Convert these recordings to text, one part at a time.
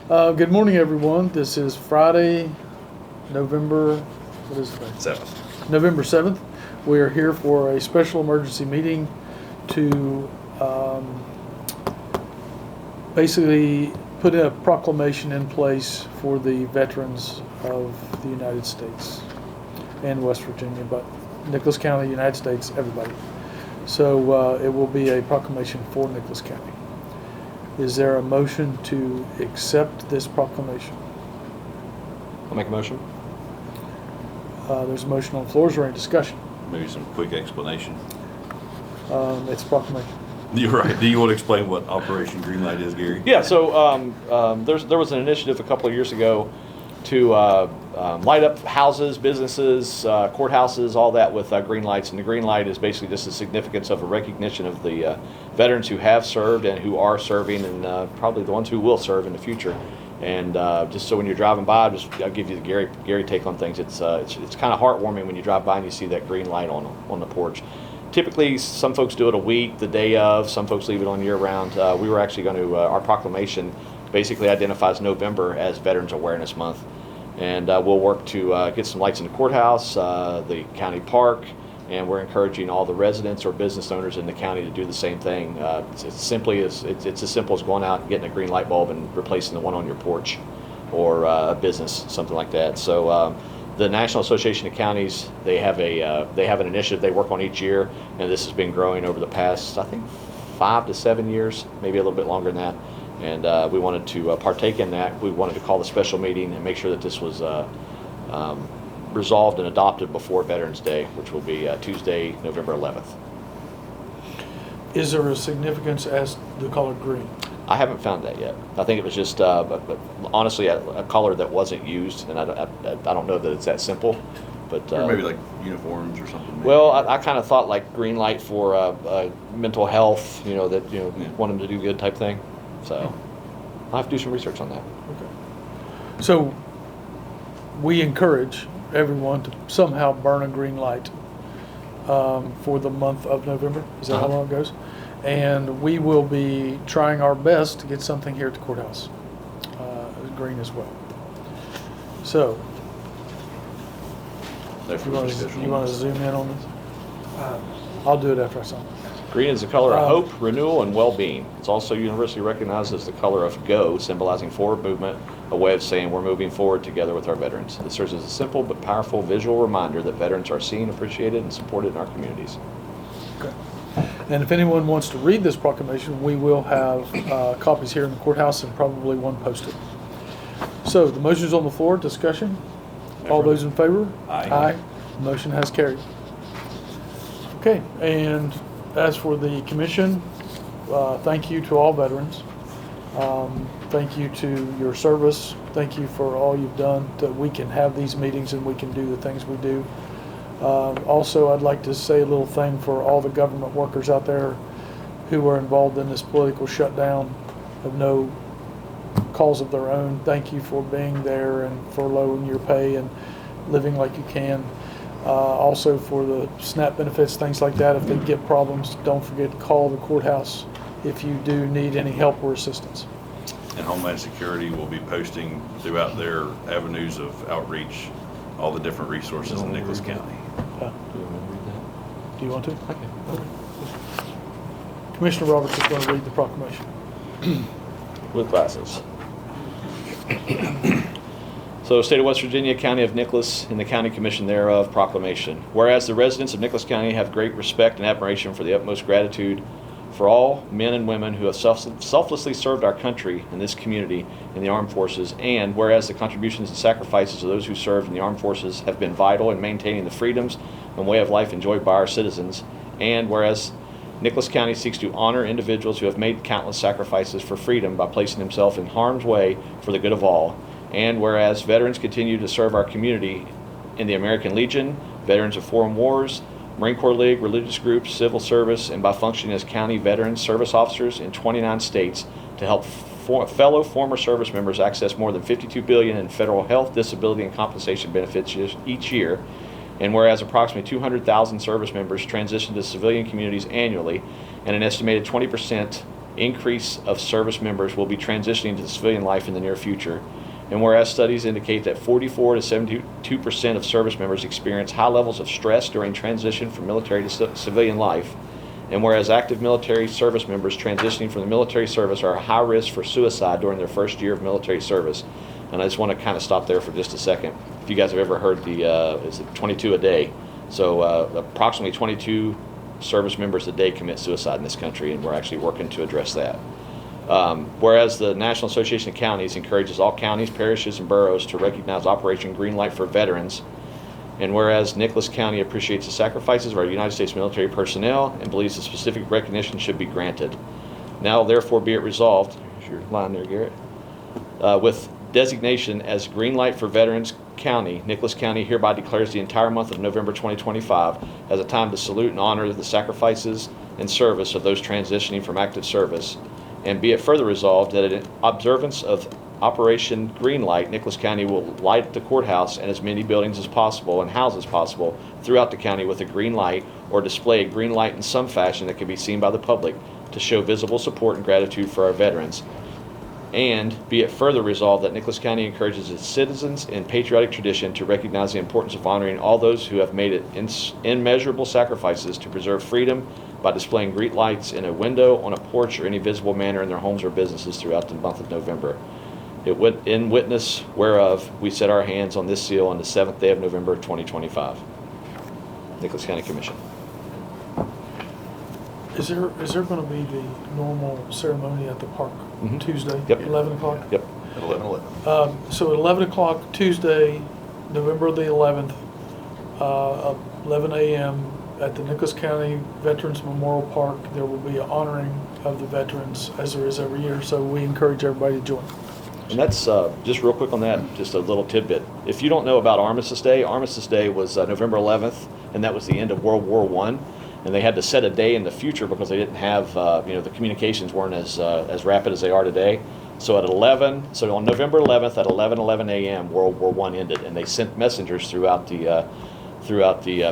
Good morning, everyone. This is Friday, November, what is it? 7th. November 7th. We are here for a special emergency meeting to basically put a proclamation in place for the veterans of the United States and West Virginia, but Nicholas County, United States, everybody. So it will be a proclamation for Nicholas County. Is there a motion to accept this proclamation? I'll make a motion. There's a motion on the floor. Is there any discussion? Maybe some quick explanation. It's a proclamation. You're right. Do you want to explain what Operation Greenlight is, Gary? Yeah, so there was an initiative a couple of years ago to light up houses, businesses, courthouses, all that with green lights. And the green light is basically just the significance of a recognition of the veterans who have served and who are serving, and probably the ones who will serve in the future. And just so when you're driving by, I'll give you the Gary take on things. It's kind of heartwarming when you drive by and you see that green light on the porch. Typically, some folks do it a week, the day of. Some folks leave it on year-round. We were actually going to, our proclamation basically identifies November as Veterans Awareness Month. And we'll work to get some lights in the courthouse, the county park, and we're encouraging all the residents or business owners in the county to do the same thing. It's as simple as going out and getting a green light bulb and replacing the one on your porch or a business, something like that. So the National Association of Counties, they have an initiative they work on each year, and this has been growing over the past, I think, 5 to 7 years, maybe a little bit longer than that. And we wanted to partake in that. We wanted to call a special meeting and make sure that this was resolved and adopted before Veterans Day, which will be Tuesday, November 11th. Is there a significance as the color green? I haven't found that yet. I think it was just, but honestly, a color that wasn't used, and I don't know that it's that simple. But Or maybe like uniforms or something. Maybe. Well, I kind of thought like green light for mental health, Yeah. want them to do good type thing. So I'll have to do some research on that. Okay. So we encourage everyone to somehow burn a green light for the month of November. Is that how long it goes? And we will be trying our best to get something here at the courthouse, green as well. So, you want to zoom in on this? I'll do it after I sign. Green is the color of hope, renewal, and well-being. It's also universally recognized as the color of go, symbolizing forward movement, a way of saying we're moving forward together with our veterans. It serves as a simple but powerful visual reminder that veterans are seen, appreciated, and supported in our communities. Okay. And if anyone wants to read this proclamation, we will have copies here in the courthouse and probably one posted. So the motion's on the floor. Discussion? All those in favor? Aye. Aye. Motion has carried. Okay, and as for the commission, thank you to all veterans. Thank you to your service. Thank you for all you've done that we can have these meetings and we can do the things we do. Also, I'd like to say a little thing for all the government workers out there who are involved in this political shutdown of no cause of their own. Thank you for being there and for lowering your pay and living like you can. Also for the SNAP benefits, things like that. If they get problems, don't forget to call the courthouse if you do need any help or assistance. And Homeland Security will be posting throughout their avenues of outreach all the different resources in Nicholas County. Do you want to? Okay. Commissioner Roberts is going to read the proclamation. With glasses. So, State of West Virginia, County of Nicholas, and the County Commission thereof, proclamation. Whereas the residents of Nicholas County have great respect and admiration for the utmost gratitude for all men and women who have selflessly served our country and this community in the armed forces, and whereas the contributions and sacrifices of those who served in the armed forces have been vital in maintaining the freedoms and way of life enjoyed by our citizens, and whereas Nicholas County seeks to honor individuals who have made countless sacrifices for freedom by placing themselves in harm's way for the good of all, and whereas veterans continue to serve our community in the American Legion, Veterans of Foreign Wars, Marine Corps League, religious groups, civil service, and by functioning as county veterans service officers in 29 states to help fellow former service members access more than $52 billion in federal health, disability, and compensation benefits each year. And whereas approximately 200,000 service members transition to civilian communities annually, and an estimated 20% increase of service members will be transitioning to civilian life in the near future. And whereas studies indicate that 44 to 72% of service members experience high levels of stress during transition from military to civilian life, and whereas active military service members transitioning from the military service are at high risk for suicide during their first year of military service. And I just want to kind of stop there for just a second. If you guys have ever heard the, is it 22 a day? So approximately 22 service members a day commit suicide in this country, and we're actually working to address that. Whereas the National Association of Counties encourages all counties, parishes, and boroughs to recognize Operation Greenlight for veterans, and whereas Nicholas County appreciates the sacrifices of our United States military personnel and believes a specific recognition should be granted. Now therefore be it resolved, here's your line there, Garrett, with designation as Greenlight for Veterans County, Nicholas County hereby declares the entire month of November 2025 as a time to salute and honor the sacrifices and service of those transitioning from active service. And be it further resolved that in observance of Operation Greenlight, Nicholas County will light the courthouse and as many buildings as possible and houses possible throughout the county with a green light, or display a green light in some fashion that can be seen by the public to show visible support and gratitude for our veterans. And be it further resolved that Nicholas County encourages its citizens in patriotic tradition to recognize the importance of honoring all those who have made it immeasurable sacrifices to preserve freedom by displaying green lights in a window, on a porch, or any visible manner in their homes or businesses throughout the month of November. In witness whereof we set our hands on this seal on the 7th day of November 2025. Nicholas County Commission. Is there going to be the normal ceremony at the park Tuesday, Yep. 11 o'clock? Yep. At 11:11. So at 11 o'clock Tuesday, November the 11th, 11 a.m. at the Nicholas County Veterans Memorial Park, there will be an honoring of the veterans as there is every year. So we encourage everybody to join. And that's, just real quick on that, just a little tidbit. If you don't know about Armistice Day was November 11th, and that was the end of World War I. And they had to set a day in the future because they didn't have, the communications weren't as rapid as they are today. So on November 11th at 11:11 a.m., World War I ended, and they sent messengers throughout the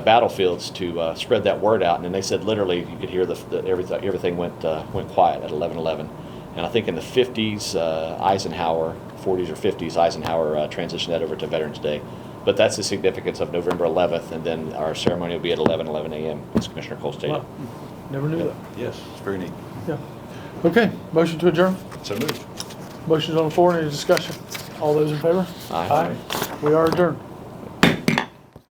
battlefields to spread that word out. And then they said literally you could hear everything went quiet at 11:11. And I think in the 50s, Eisenhower, 40s or 50s, Eisenhower transitioned that over to Veterans Day. But that's the significance of November 11th, and then our ceremony will be at 11:11 a.m., as Commissioner Cole stated. Wow. Never knew that. Yes, it's very neat. Yeah. Okay, motion to adjourn. So moved. Motion's on the floor. Any discussion? All those in favor? Aye. We are adjourned.